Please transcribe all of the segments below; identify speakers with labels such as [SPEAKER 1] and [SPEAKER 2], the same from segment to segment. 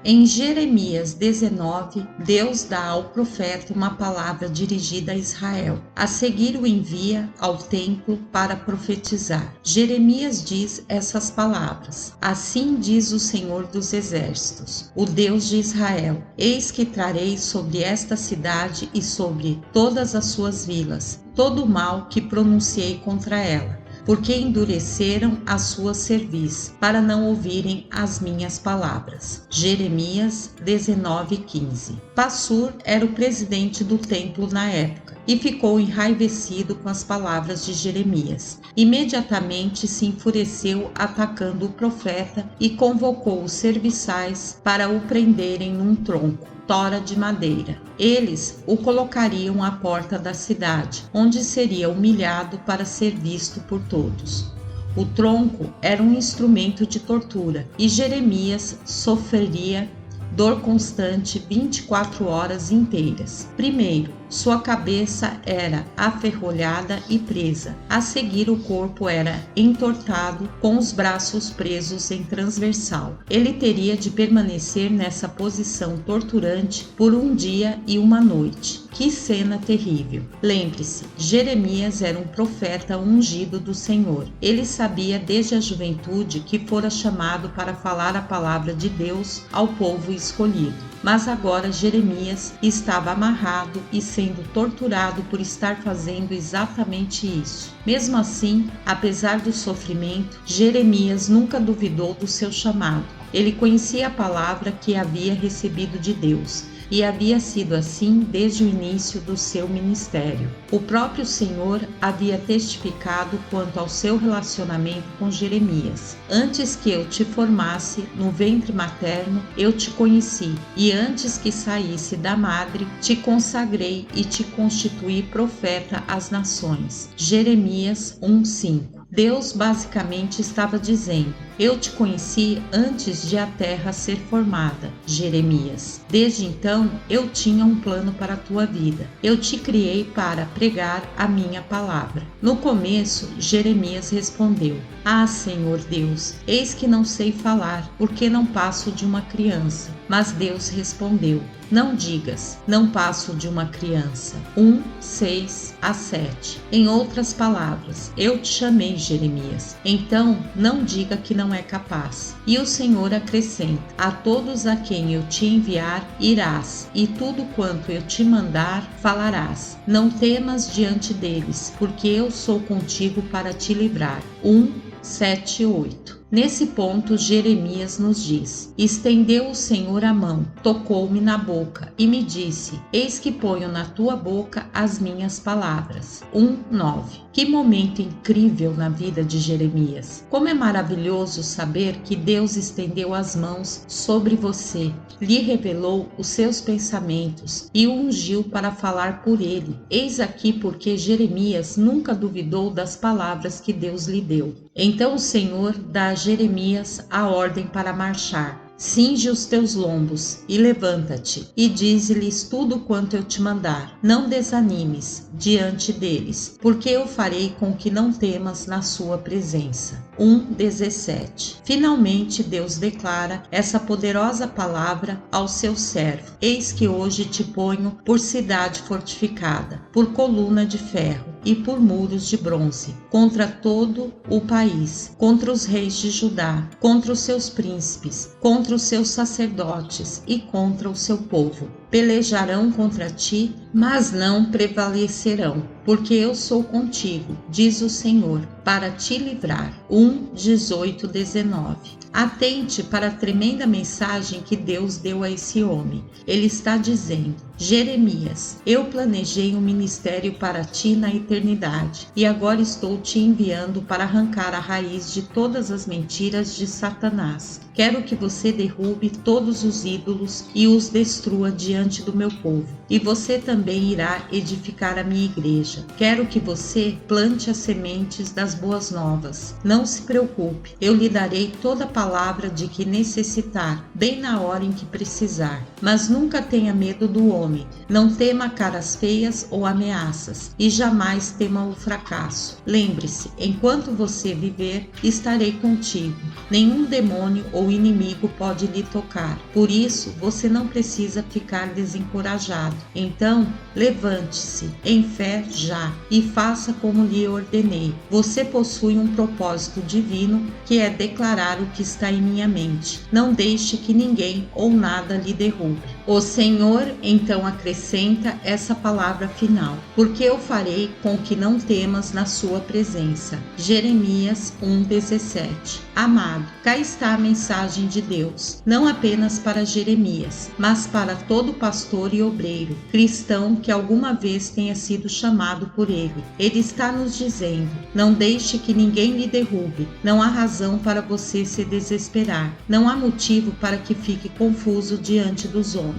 [SPEAKER 1] Em Jeremias 19, Deus dá ao profeta uma palavra dirigida a Israel. A seguir o envia ao templo para profetizar. Jeremias diz essas palavras: Assim diz o Senhor dos Exércitos, o Deus de Israel: Eis que trarei sobre esta cidade e sobre todas as suas vilas todo o mal que pronunciei contra ela, porque endureceram a sua cerviz, para não ouvirem as minhas palavras. Jeremias 19:15. Passur era o presidente do templo na época e ficou enraivecido com as palavras de Jeremias. Imediatamente se enfureceu atacando o profeta e convocou os serviçais para o prenderem num tronco, tora de madeira. Eles o colocariam à porta da cidade, onde seria humilhado para ser visto por todos. O tronco era um instrumento de tortura e Jeremias sofreria dor constante 24 horas inteiras. Primeiro, sua cabeça era aferrolhada e presa. A seguir, o corpo era entortado com os braços presos em transversal. Ele teria de permanecer nessa posição torturante por um dia e uma noite. Que cena terrível! Lembre-se, Jeremias era um profeta ungido do Senhor. Ele sabia desde a juventude que fora chamado para falar a palavra de Deus ao povo escolhido. Mas agora Jeremias estava amarrado e sendo torturado por estar fazendo exatamente isso. Mesmo assim, apesar do sofrimento, Jeremias nunca duvidou do seu chamado. Ele conhecia a palavra que havia recebido de Deus. E havia sido assim desde o início do seu ministério. O próprio Senhor havia testificado quanto ao seu relacionamento com Jeremias. Antes que eu te formasse no ventre materno, eu te conheci, e antes que saísse da madre, te consagrei e te constituí profeta às nações. Jeremias 1:5. Deus basicamente estava dizendo: eu te conheci antes de a terra ser formada, Jeremias. Desde então, eu tinha um plano para a tua vida. Eu te criei para pregar a minha palavra. No começo, Jeremias respondeu: Ah, Senhor Deus, eis que não sei falar, porque não passo de uma criança. Mas Deus respondeu: Não digas, não passo de uma criança. 1:6-7. Em outras palavras, eu te chamei, Jeremias. Então, não diga que não é capaz. E o Senhor acrescenta: A todos a quem eu te enviar, irás, e tudo quanto eu te mandar, falarás. Não temas diante deles, porque eu sou contigo para te livrar. 1:7-8. Nesse ponto, Jeremias nos diz: Estendeu o Senhor a mão, tocou-me na boca e me disse: Eis que ponho na tua boca as minhas palavras. 1:9. Que momento incrível na vida de Jeremias! Como é maravilhoso saber que Deus estendeu as mãos sobre você, lhe revelou os seus pensamentos e o ungiu para falar por ele. Eis aqui porque Jeremias nunca duvidou das palavras que Deus lhe deu. Então o Senhor dá a Jeremias a ordem para marchar. Cinge os teus lombos e levanta-te, e dize-lhes tudo quanto eu te mandar. Não desanimes diante deles, porque eu farei com que não temas na sua presença. 1:17. Finalmente Deus declara essa poderosa palavra ao seu servo: Eis que hoje te ponho por cidade fortificada, por coluna de ferro e por muros de bronze, contra todo o país, contra os reis de Judá, contra os seus príncipes, contra os seus sacerdotes e contra o seu povo. Pelejarão contra ti, mas não prevalecerão, porque eu sou contigo, diz o Senhor, para te livrar. 1:18-19. Atente para a tremenda mensagem que Deus deu a esse homem. Ele está dizendo: Jeremias, eu planejei um ministério para ti na eternidade, e agora estou te enviando para arrancar a raiz de todas as mentiras de Satanás. Quero que você derrube todos os ídolos e os destrua diante do meu povo. E você também irá edificar a minha igreja. Quero que você plante as sementes das boas novas. Não se preocupe, eu lhe darei toda a palavra de que necessitar, bem na hora em que precisar. Mas nunca tenha medo do homem, fome. Não tema caras feias ou ameaças, e jamais tema o fracasso. Lembre-se, enquanto você viver, estarei contigo. Nenhum demônio ou inimigo pode lhe tocar. Por isso, você não precisa ficar desencorajado. Então, levante-se em fé já e faça como lhe ordenei. Você possui um propósito divino, que é declarar o que está em minha mente. Não deixe que ninguém ou nada lhe derrube. O Senhor então acrescenta essa palavra final: porque eu farei com que não temas na sua presença. Jeremias 1:17. Amado, cá está a mensagem de Deus, não apenas para Jeremias, mas para todo pastor e obreiro, cristão que alguma vez tenha sido chamado por ele. Ele está nos dizendo: não deixe que ninguém lhe derrube. Não há razão para você se desesperar. Não há motivo para que fique confuso diante dos homens.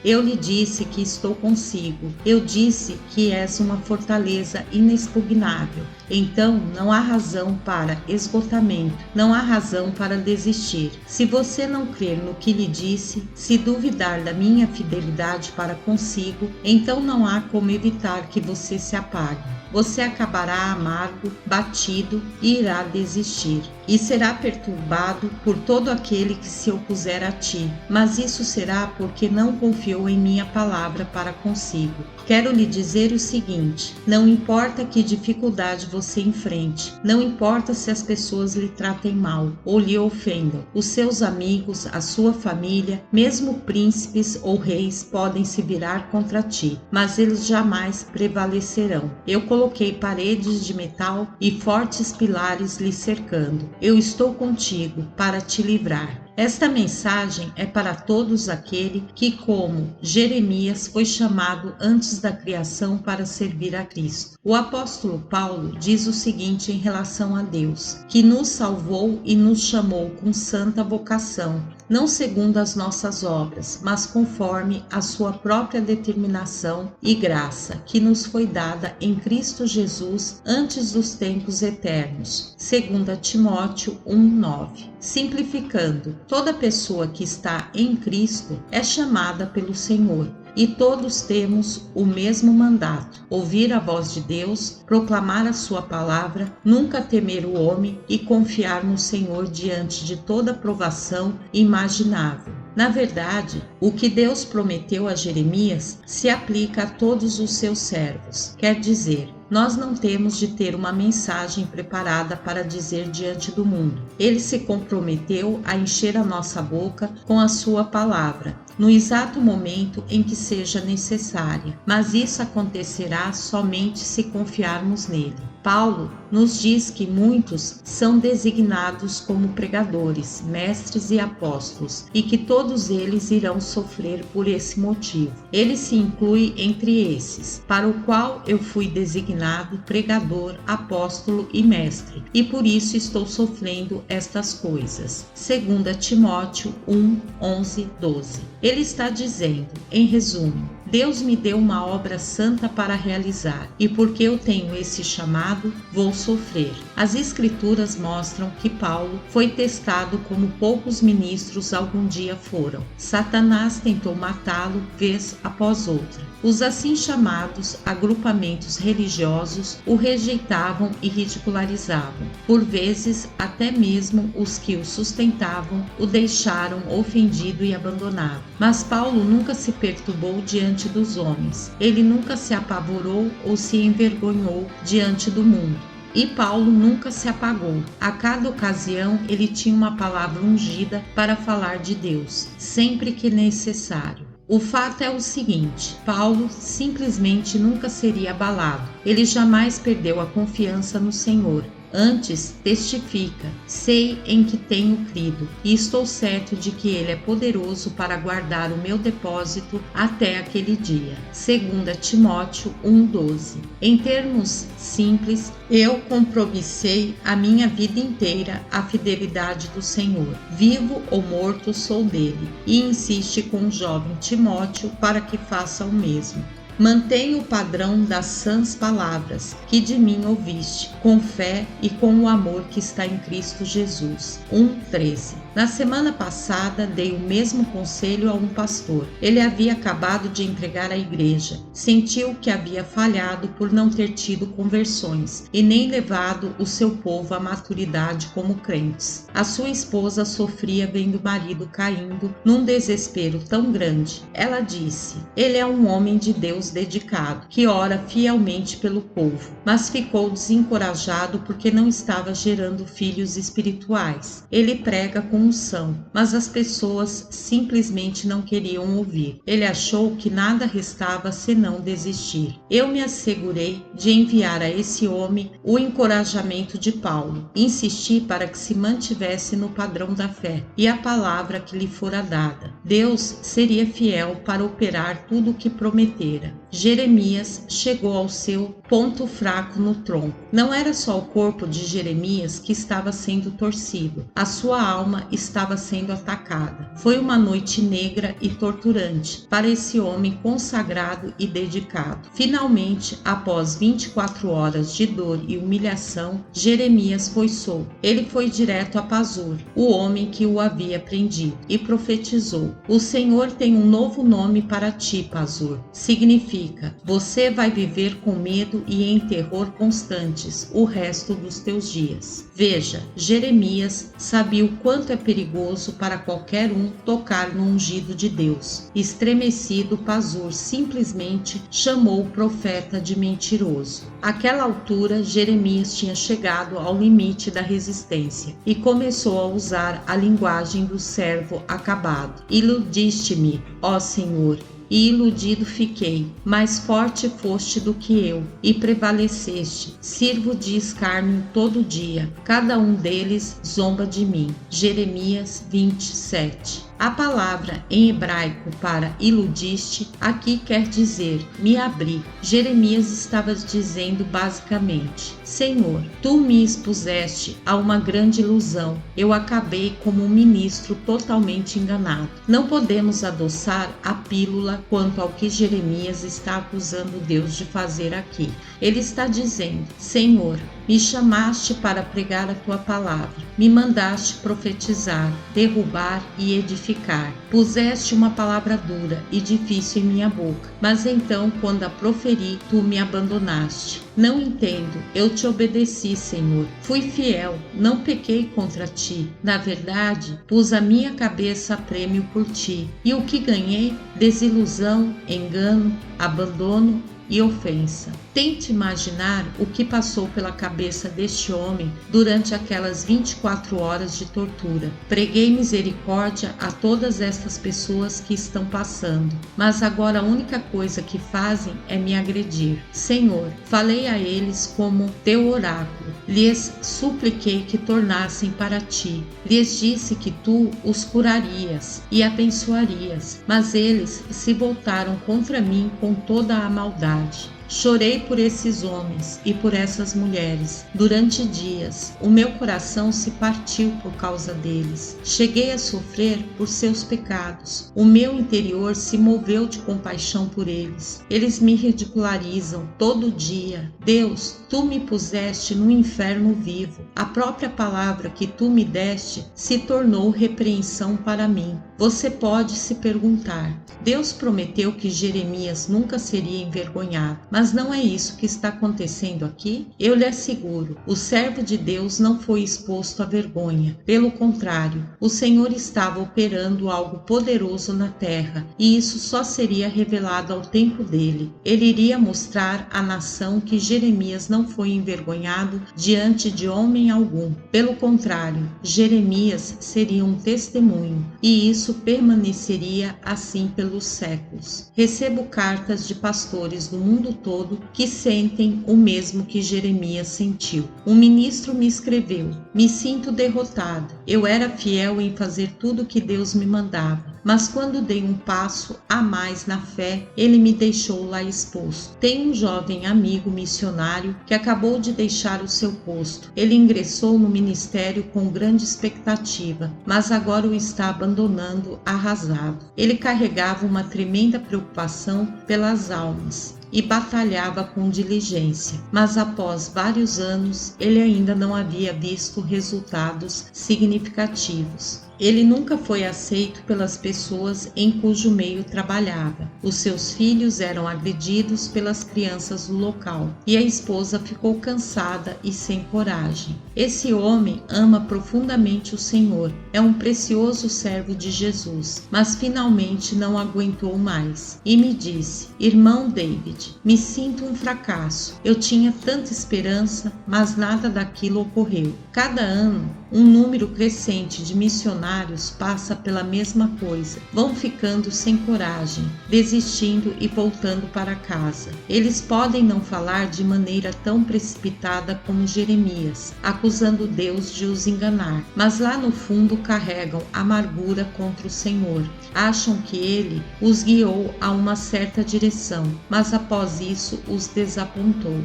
[SPEAKER 1] Eu lhe disse que estou consigo. Eu disse que és uma fortaleza inexpugnável. Então não há razão para esgotamento, não há razão para desistir. Se você não crer no que lhe disse, se duvidar da minha fidelidade para consigo, então não há como evitar que você se apague. Você acabará amargo, batido e irá desistir. E será perturbado por todo aquele que se opuser a ti. Mas isso será porque não confiou em minha palavra para consigo. Quero lhe dizer o seguinte: não importa que dificuldade você enfrente, não importa se as pessoas lhe tratem mal ou lhe ofendam, os seus amigos, a sua família, mesmo príncipes ou reis podem se virar contra ti, mas eles jamais prevalecerão. Eu coloquei paredes de metal e fortes pilares lhe cercando. Eu estou contigo para te livrar. Esta mensagem é para todos aquele que, como Jeremias, foi chamado antes da criação para servir a Cristo. O apóstolo Paulo diz o seguinte em relação a Deus: que nos salvou e nos chamou com santa vocação, não segundo as nossas obras, mas conforme a sua própria determinação e graça, que nos foi dada em Cristo Jesus antes dos tempos eternos. 2 Timóteo 1:9. Simplificando, toda pessoa que está em Cristo é chamada pelo Senhor. E todos temos o mesmo mandato: ouvir a voz de Deus, proclamar a sua palavra, nunca temer o homem e confiar no Senhor diante de toda provação imaginável. Na verdade, o que Deus prometeu a Jeremias se aplica a todos os seus servos. Quer dizer, nós não temos de ter uma mensagem preparada para dizer diante do mundo. Ele se comprometeu a encher a nossa boca com a sua palavra, no exato momento em que seja necessária, mas isso acontecerá somente se confiarmos nele. Paulo nos diz que muitos são designados como pregadores, mestres e apóstolos, e que todos eles irão sofrer por esse motivo. Ele se inclui entre esses, para o qual eu fui designado pregador, apóstolo e mestre, e por isso estou sofrendo estas coisas. 2 Timóteo 1:11-12. Ele está dizendo, em resumo: Deus me deu uma obra santa para realizar, e porque eu tenho esse chamado, vou sofrer. As Escrituras mostram que Paulo foi testado como poucos ministros algum dia foram. Satanás tentou matá-lo vez após outra. Os assim chamados agrupamentos religiosos o rejeitavam e ridicularizavam. Por vezes, até mesmo os que o sustentavam o deixaram ofendido e abandonado. Mas Paulo nunca se perturbou diante dos homens. Ele nunca se apavorou ou se envergonhou diante do mundo. E Paulo nunca se apagou. A cada ocasião ele tinha uma palavra ungida para falar de Deus, sempre que necessário. O fato é o seguinte: Paulo simplesmente nunca seria abalado. Ele jamais perdeu a confiança no Senhor. Antes, testifica: sei em que tenho crido, e estou certo de que Ele é poderoso para guardar o meu depósito até aquele dia. 2 Timóteo 1:12. Em termos simples, eu compromissei a minha vida inteira à fidelidade do Senhor. Vivo ou morto sou dele, e insiste com o jovem Timóteo para que faça o mesmo. Mantenha o padrão das sãs palavras que de mim ouviste, com fé e com o amor que está em Cristo Jesus. 1:13. Na semana passada, dei o mesmo conselho a um pastor. Ele havia acabado de entregar a igreja. Sentiu que havia falhado por não ter tido conversões e nem levado o seu povo à maturidade como crentes. A sua esposa sofria vendo o marido caindo num desespero tão grande. Ela disse: ele é um homem de Deus dedicado, que ora fielmente pelo povo, mas ficou desencorajado porque não estava gerando filhos espirituais. Ele prega com unção, mas as pessoas simplesmente não queriam ouvir. Ele achou que nada restava senão desistir. Eu me assegurei de enviar a esse homem o encorajamento de Paulo. Insisti para que se mantivesse no padrão da fé e a palavra que lhe fora dada. Deus seria fiel para operar tudo o que prometera. Jeremias chegou ao seu ponto fraco no tronco. Não era só o corpo de Jeremias que estava sendo torcido, a sua alma estava sendo atacada. Foi uma noite negra e torturante para esse homem consagrado e dedicado. Finalmente, após 24 horas de dor e humilhação, Jeremias foi solto. Ele foi direto a Pazur, o homem que o havia prendido, e profetizou: o Senhor tem um novo nome para ti, Pazur. Significa: você vai viver com medo e em terror constantes o resto dos teus dias. Veja, Jeremias sabia o quanto é perigoso para qualquer um tocar no ungido de Deus. Estremecido, Pazur simplesmente chamou o profeta de mentiroso. Àquela altura, Jeremias tinha chegado ao limite da resistência e começou a usar a linguagem do servo acabado. Iludiste-me, ó Senhor, e iludido fiquei, mais forte foste do que eu, e prevaleceste. Sirvo de escárnio todo dia, cada um deles zomba de mim. Jeremias 27. A palavra em hebraico para iludiste aqui quer dizer me abri. Jeremias estava dizendo basicamente: Senhor, tu me expuseste a uma grande ilusão. Eu acabei como um ministro totalmente enganado. Não podemos adoçar a pílula quanto ao que Jeremias está acusando Deus de fazer aqui. Ele está dizendo: Senhor, me chamaste para pregar a tua palavra, me mandaste profetizar, derrubar e edificar. Puseste uma palavra dura e difícil em minha boca, mas então, quando a proferi, tu me abandonaste. Não entendo, eu te obedeci, Senhor. Fui fiel, não pequei contra ti. Na verdade, pus a minha cabeça a prêmio por ti. E o que ganhei? Desilusão, engano, abandono e ofensa. Tente imaginar o que passou pela cabeça deste homem durante aquelas 24 horas de tortura. Preguei misericórdia a todas estas pessoas que estão passando, mas agora a única coisa que fazem é me agredir. Senhor, falei a eles como teu oráculo, lhes supliquei que tornassem para ti, lhes disse que tu os curarias e abençoarias, mas eles se voltaram contra mim com toda a maldade. Chorei por esses homens e por essas mulheres durante dias. O meu coração se partiu por causa deles. Cheguei a sofrer por seus pecados. O meu interior se moveu de compaixão por eles. Eles me ridicularizam todo dia. Deus, tu me puseste no inferno vivo. A própria palavra que tu me deste se tornou repreensão para mim. Você pode se perguntar: Deus prometeu que Jeremias nunca seria envergonhado, mas não é isso que está acontecendo aqui? Eu lhe asseguro, o servo de Deus não foi exposto à vergonha. Pelo contrário, o Senhor estava operando algo poderoso na terra, e isso só seria revelado ao tempo dele. Ele iria mostrar à nação que Jeremias não foi envergonhado diante de homem algum. Pelo contrário, Jeremias seria um testemunho, e isso permaneceria assim pelos séculos. Recebo cartas de pastores do mundo todo que sentem o mesmo que Jeremias sentiu. Um ministro me escreveu: me sinto derrotado. Eu era fiel em fazer tudo o que Deus me mandava, mas quando dei um passo a mais na fé, ele me deixou lá exposto. Tem um jovem amigo missionário que acabou de deixar o seu posto. Ele ingressou no ministério com grande expectativa, mas agora o está abandonando arrasado. Ele carregava uma tremenda preocupação pelas almas e batalhava com diligência, mas após vários anos ele ainda não havia visto resultados significativos. Ele nunca foi aceito pelas pessoas em cujo meio trabalhava. Os seus filhos eram agredidos pelas crianças do local e a esposa ficou cansada e sem coragem. Esse homem ama profundamente o Senhor, é um precioso servo de Jesus, mas finalmente não aguentou mais e me disse: Irmão David, me sinto um fracasso. Eu tinha tanta esperança, mas nada daquilo ocorreu. Cada ano, um número crescente de missionários passa pela mesma coisa. Vão ficando sem coragem, desistindo e voltando para casa. Eles podem não falar de maneira tão precipitada como Jeremias, acusando Deus de os enganar, mas lá no fundo carregam amargura contra o Senhor. Acham que Ele os guiou a uma certa direção, mas após isso os desapontou.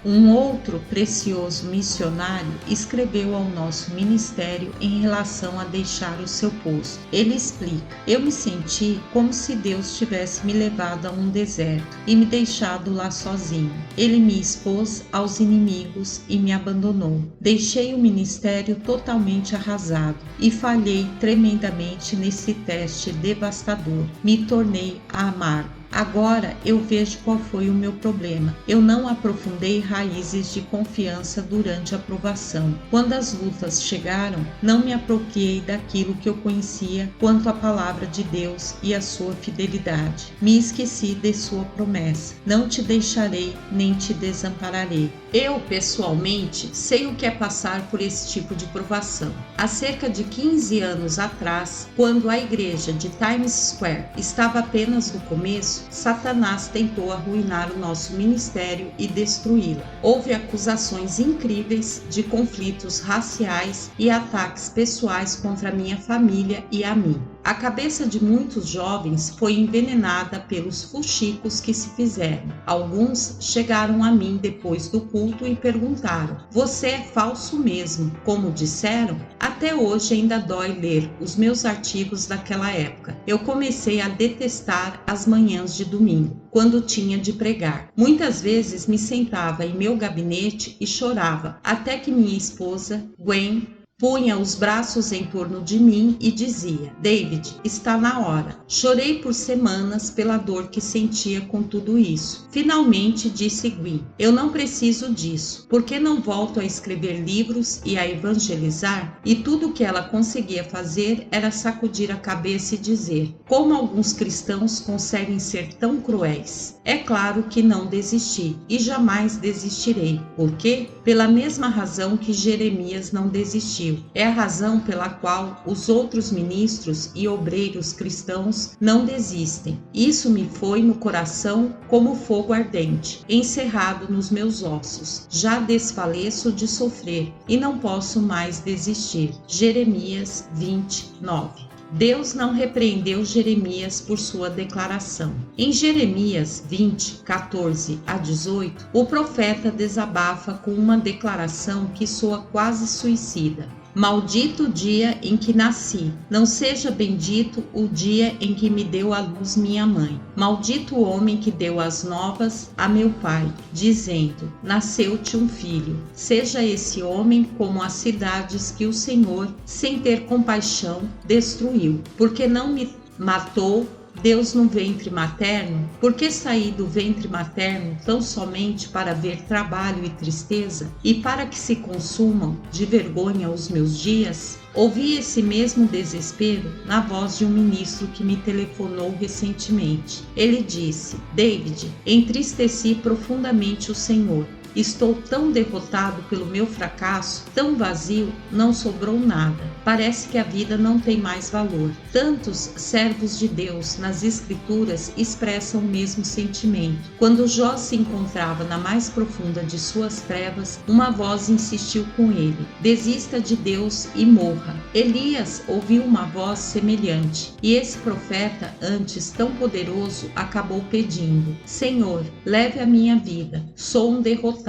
[SPEAKER 1] Um outro precioso missionário escreveu ao nosso ministério em relação a deixar o seu posto. Ele explica: eu me senti como se Deus tivesse me levado a um deserto e me deixado lá sozinho. Ele me expôs aos inimigos e me abandonou. Deixei o ministério totalmente arrasado e falhei tremendamente nesse teste devastador. Me tornei amargo. Agora eu vejo qual foi o meu problema. Eu não aprofundei raízes de confiança durante a provação. Quando as lutas chegaram, não me apropriei daquilo que eu conhecia quanto à palavra de Deus e a sua fidelidade. Me esqueci de sua promessa: não te deixarei nem te desampararei. Eu, pessoalmente, sei o que é passar por esse tipo de provação. Há cerca de 15 anos atrás, quando a igreja de Times Square estava apenas no começo, Satanás tentou arruinar o nosso ministério e destruí-lo. Houve acusações incríveis de conflitos raciais e ataques pessoais contra a minha família e a mim. A cabeça de muitos jovens foi envenenada pelos fuxicos que se fizeram. Alguns chegaram a mim depois do culto e perguntaram: você é falso mesmo, como disseram? Até hoje ainda dói ler os meus artigos daquela época. Eu comecei a detestar as manhãs de domingo, quando tinha de pregar. Muitas vezes me sentava em meu gabinete e chorava, até que minha esposa, Gwen, punha os braços em torno de mim e dizia: David, está na hora. Chorei por semanas pela dor que sentia com tudo isso. Finalmente disse Gwen: eu não preciso disso. Por que não volto a escrever livros e a evangelizar? E tudo o que ela conseguia fazer era sacudir a cabeça e dizer: como alguns cristãos conseguem ser tão cruéis? É claro que não desisti e jamais desistirei. Por quê? Pela mesma razão que Jeremias não desistiu. É a razão pela qual os outros ministros e obreiros cristãos não desistem. Isso me foi no coração como fogo ardente, encerrado nos meus ossos. Já desfaleço de sofrer e não posso mais desistir. Jeremias 29. Deus não repreendeu Jeremias por sua declaração. Em Jeremias 20, 14 a 18, o profeta desabafa com uma declaração que soa quase suicida. Maldito o dia em que nasci, não seja bendito o dia em que me deu à luz minha mãe. Maldito o homem que deu as novas a meu pai, dizendo: nasceu-te um filho. Seja esse homem como as cidades que o Senhor, sem ter compaixão, destruiu. Porque não me matou Deus no ventre materno? Por que saí do ventre materno tão somente para ver trabalho e tristeza, e para que se consumam de vergonha os meus dias? Ouvi esse mesmo desespero na voz de um ministro que me telefonou recentemente. Ele disse: David, entristeci profundamente o Senhor. Estou tão derrotado pelo meu fracasso, tão vazio, não sobrou nada. Parece que a vida não tem mais valor. Tantos servos de Deus nas Escrituras expressam o mesmo sentimento. Quando Jó se encontrava na mais profunda de suas trevas, uma voz insistiu com ele: desista de Deus e morra. Elias ouviu uma voz semelhante, e esse profeta, antes tão poderoso, acabou pedindo: Senhor, leve a minha vida. Sou um derrotado,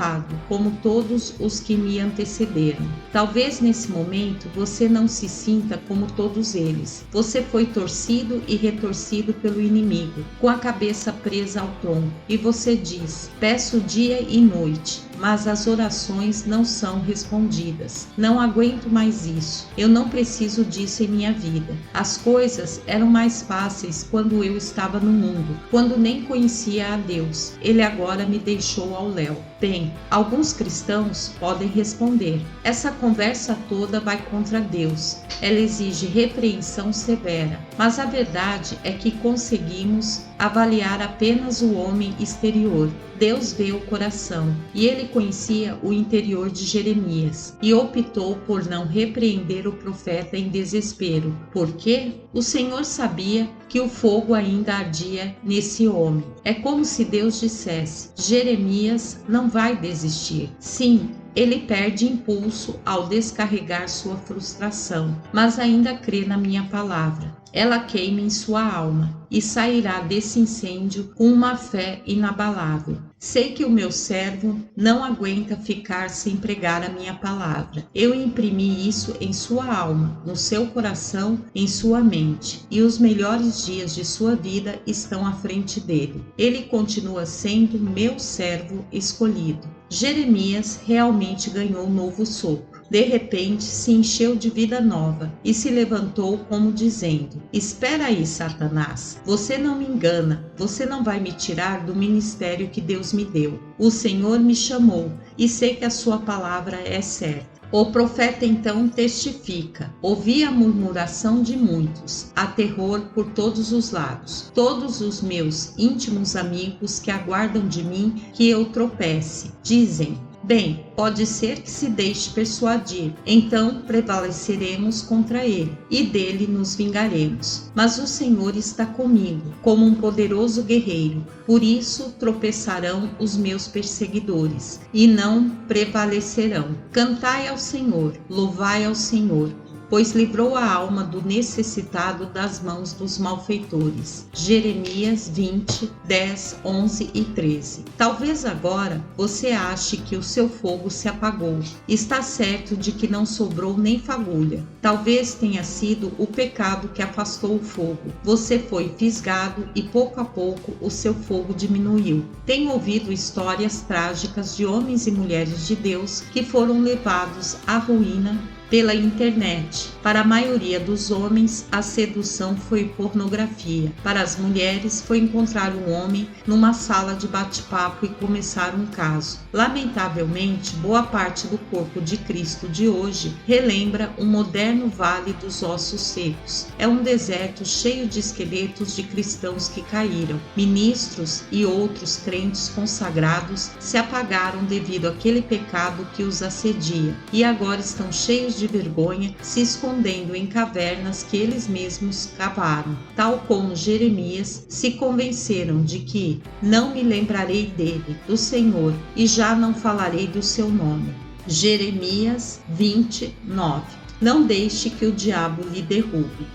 [SPEAKER 1] como todos os que me antecederam. Talvez nesse momento você não se sinta como todos eles. Você foi torcido e retorcido pelo inimigo, com a cabeça presa ao tronco, e você diz: peço dia e noite, mas as orações não são respondidas. Não aguento mais isso. Eu não preciso disso em minha vida. As coisas eram mais fáceis quando eu estava no mundo, quando nem conhecia a Deus. Ele agora me deixou ao léu. Bem, alguns cristãos podem responder: essa conversa toda vai contra Deus. Ela exige repreensão severa. Mas a verdade é que conseguimos avaliar apenas o homem exterior. Deus vê o coração, e ele conhecia o interior de Jeremias, e optou por não repreender o profeta em desespero. Por quê? O Senhor sabia que o fogo ainda ardia nesse homem. É como se Deus dissesse: Jeremias não vai desistir. Sim, ele perde impulso ao descarregar sua frustração, mas ainda crê na minha palavra. Ela queima em sua alma e sairá desse incêndio com uma fé inabalável. Sei que o meu servo não aguenta ficar sem pregar a minha palavra. Eu imprimi isso em sua alma, no seu coração, em sua mente, e os melhores dias de sua vida estão à frente dele. Ele continua sendo meu servo escolhido. Jeremias realmente ganhou um novo sopro. De repente se encheu de vida nova e se levantou como dizendo: espera aí, Satanás, você não me engana, você não vai me tirar do ministério que Deus me deu. O Senhor me chamou e sei que a sua palavra é certa. O profeta então testifica: ouvi a murmuração de muitos, há terror por todos os lados. Todos os meus íntimos amigos que aguardam de mim que eu tropece, dizem: bem, pode ser que se deixe persuadir, então prevaleceremos contra ele, e dele nos vingaremos. Mas o Senhor está comigo, como um poderoso guerreiro, por isso tropeçarão os meus perseguidores, e não prevalecerão. Cantai ao Senhor, louvai ao Senhor, pois livrou a alma do necessitado das mãos dos malfeitores. Jeremias 20, 10, 11 e 13. Talvez agora você ache que o seu fogo se apagou. Está certo de que não sobrou nem fagulha. Talvez tenha sido o pecado que afastou o fogo. Você foi fisgado e pouco a pouco o seu fogo diminuiu. Tenho ouvido histórias trágicas de homens e mulheres de Deus que foram levados à ruína pela internet. Para a maioria dos homens, a sedução foi pornografia. Para as mulheres, foi encontrar um homem numa sala de bate-papo e começar um caso. Lamentavelmente, boa parte do corpo de Cristo de hoje relembra um moderno vale dos ossos secos. É um deserto cheio de esqueletos de cristãos que caíram. Ministros e outros crentes consagrados se apagaram devido àquele pecado que os assedia e agora estão cheios de vergonha, se escondendo em cavernas que eles mesmos cavaram. Tal como Jeremias, se convenceram de que não me lembrarei dele, do Senhor, e já não falarei do seu nome. Jeremias 29. Não deixe que o diabo lhe derrube.